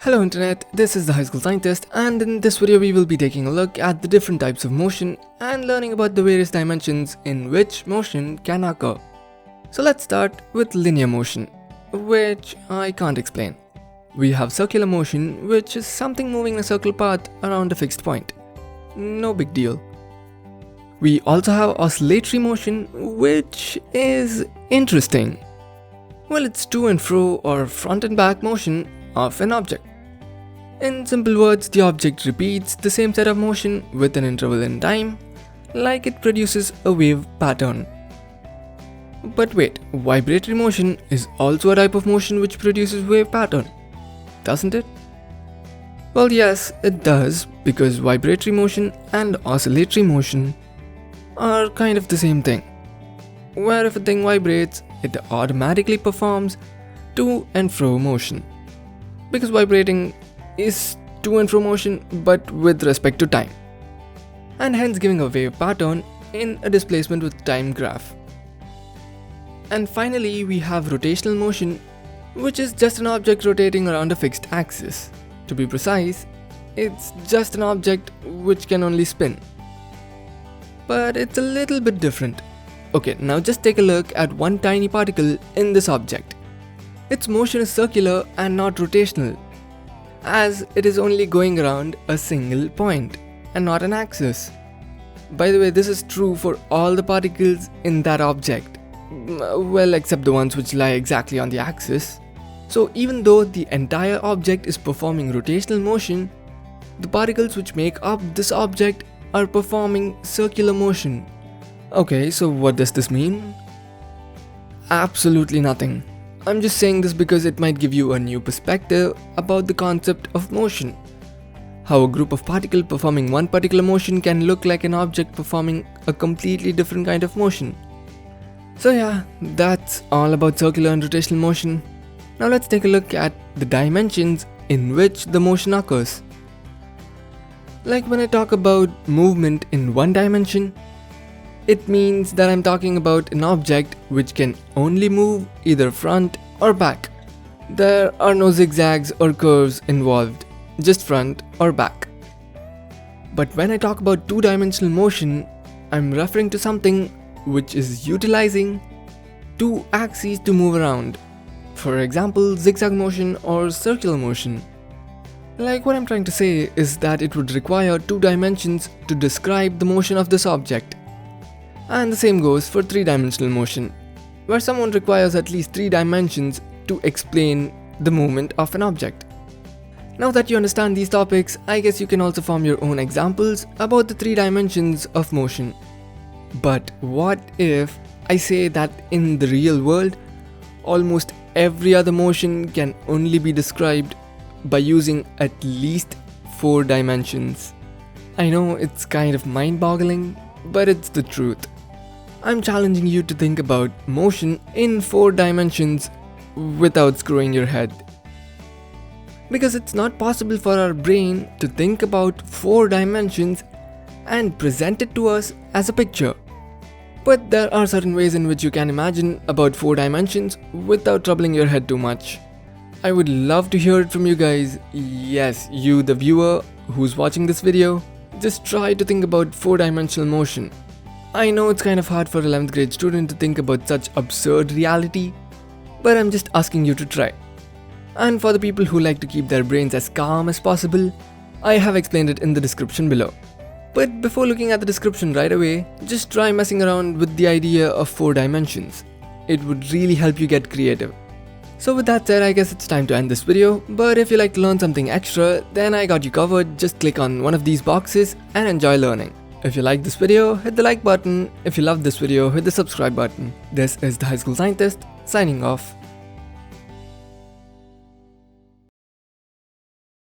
Hello Internet, this is the High School Scientist, and in this video we will be taking a look at the different types of motion and learning about the various dimensions in which motion can occur. So let's start with linear motion, which I can't explain. We have circular motion, which is something moving in a circular path around a fixed point. No big deal. We also have oscillatory motion, which is interesting. Well, it's to and fro or front and back motion of an object. In simple words, the object repeats the same set of motion with an interval in time, like it produces a wave pattern. But wait, vibratory motion is also a type of motion which produces wave pattern, doesn't it? Well, yes, it does, because vibratory motion and oscillatory motion are kind of the same thing, where if a thing vibrates, it automatically performs to and fro motion. Because vibrating is to and fro motion but with respect to time, and hence giving a wave pattern in a displacement with time graph. And finally we have rotational motion, which is just an object rotating around a fixed axis. To be precise, it's just an object which can only spin. But it's a little bit different. Okay, now just take a look at one tiny particle in this object. Its motion is circular and not rotational, as it is only going around a single point and not an axis. By the way, this is true for all the particles in that object. Well, except the ones which lie exactly on the axis. So even though the entire object is performing rotational motion, the particles which make up this object are performing circular motion. Okay, so what does this mean? Absolutely nothing. I'm just saying this because it might give you a new perspective about the concept of motion. How a group of particles performing one particular motion can look like an object performing a completely different kind of motion. So yeah, that's all about circular and rotational motion. Now let's take a look at the dimensions in which the motion occurs. Like when I talk about movement in one dimension, it means that I'm talking about an object which can only move either front or back. There are no zigzags or curves involved, just front or back. But when I talk about two-dimensional motion, I'm referring to something which is utilizing two axes to move around. For example, zigzag motion or circular motion. Like what I'm trying to say is that it would require two dimensions to describe the motion of this object. And the same goes for three-dimensional motion, where someone requires at least three dimensions to explain the movement of an object. Now that you understand these topics, I guess you can also form your own examples about the three dimensions of motion. But what if I say that in the real world, almost every other motion can only be described by using at least 4 dimensions? I know it's kind of mind-boggling, but it's the truth. I'm challenging you to think about motion in 4 dimensions without screwing your head. Because it's not possible for our brain to think about 4 dimensions and present it to us as a picture. But there are certain ways in which you can imagine about 4 dimensions without troubling your head too much. I would love to hear it from you guys. Yes, you the viewer who's watching this video, just try to think about 4-dimensional motion. I know it's kind of hard for an 11th grade student to think about such absurd reality, but I'm just asking you to try. And for the people who like to keep their brains as calm as possible, I have explained it in the description below. But before looking at the description right away, just try messing around with the idea of 4 dimensions. It would really help you get creative. So with that said, I guess it's time to end this video, but if you like to learn something extra, then I got you covered. Just click on one of these boxes and enjoy learning. If you like this video, hit the like button. If you love this video, hit the subscribe button. This is the High School Scientist, signing off.